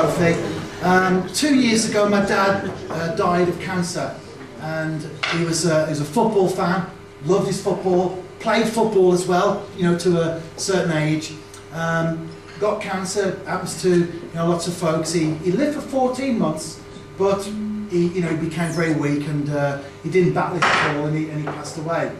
Trophy. 2 years ago my dad died of cancer, and he was a football fan, loved his football, played football as well, you know, to a certain age. Got cancer, happens to, you know, lots of folks. He lived for 14 months, but he became very weak, and he didn't battle it at all, and he passed away.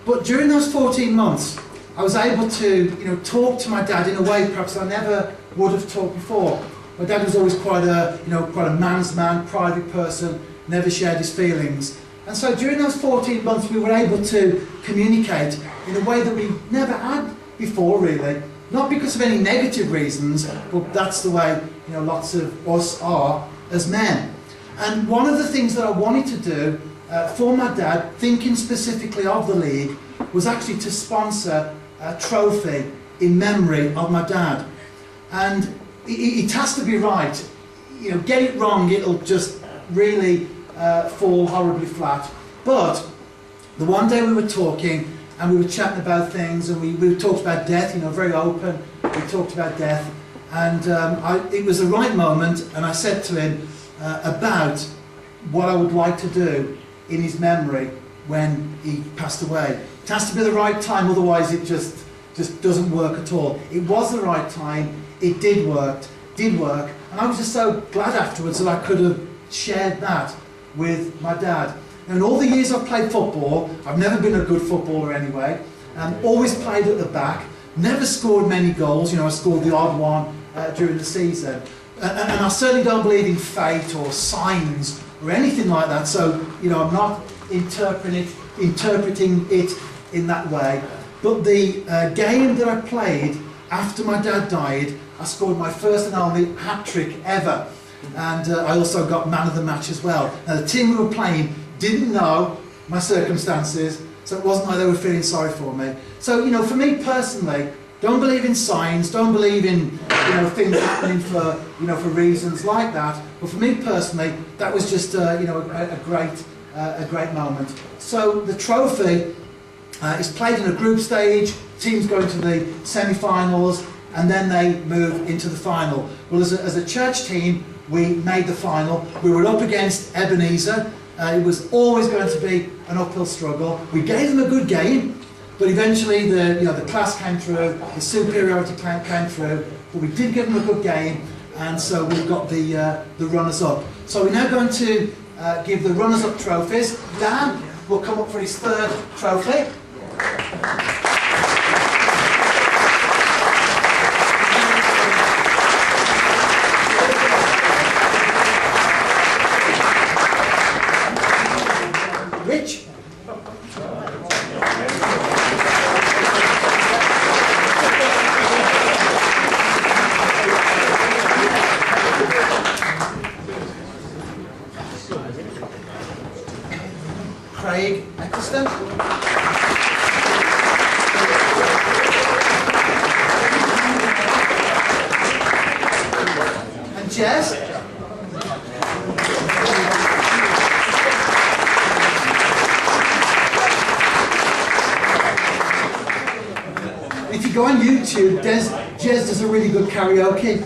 But during those 14 months, I was able to, talk to my dad in a way perhaps I never would have talked before. My dad was always quite a man's man, private person, never shared his feelings. And so during those 14 months, we were able to communicate in a way that we never had before, really. Not because of any negative reasons, but that's the way, lots of us are as men. And one of the things that I wanted to do for my dad, thinking specifically of the league, was actually to sponsor a trophy in memory of my dad. And it has to be right. Get it wrong, it'll just really fall horribly flat. But the one day we were talking, and we were chatting about things, and we talked about death, very open. We talked about death, and it was the right moment, and I said to him about what I would like to do in his memory when he passed away. It has to be the right time, otherwise it just doesn't work at all. It was the right time, it did work, and I was just so glad afterwards that I could have shared that with my dad. And all the years I've played football, I've never been a good footballer anyway, always played at the back, never scored many goals, I scored the odd one during the season. And I certainly don't believe in fate or signs or anything like that, so I'm not interpreting it in that way. But the game that I played after my dad died, I scored my first and only hat-trick ever, and I also got man of the match as well. Now the team we were playing didn't know my circumstances, so it wasn't like they were feeling sorry for me. So for me personally, don't believe in signs, don't believe in things happening for for reasons like that. But for me personally, that was just a great moment. So the trophy is played in a group stage. Teams go into the semi-finals, and then they move into the final. Well, as a church team, we made the final. We were up against Ebenezer. It was always going to be an uphill struggle. We gave them a good game, but eventually the class came through, the superiority came through, but we did give them a good game, and so we've got the runners-up. So we're now going to give the runners-up trophies. Dan will come up for his third trophy. Rich? Craig Eccleston? And Jess? If you go on YouTube, Jez does a really good karaoke.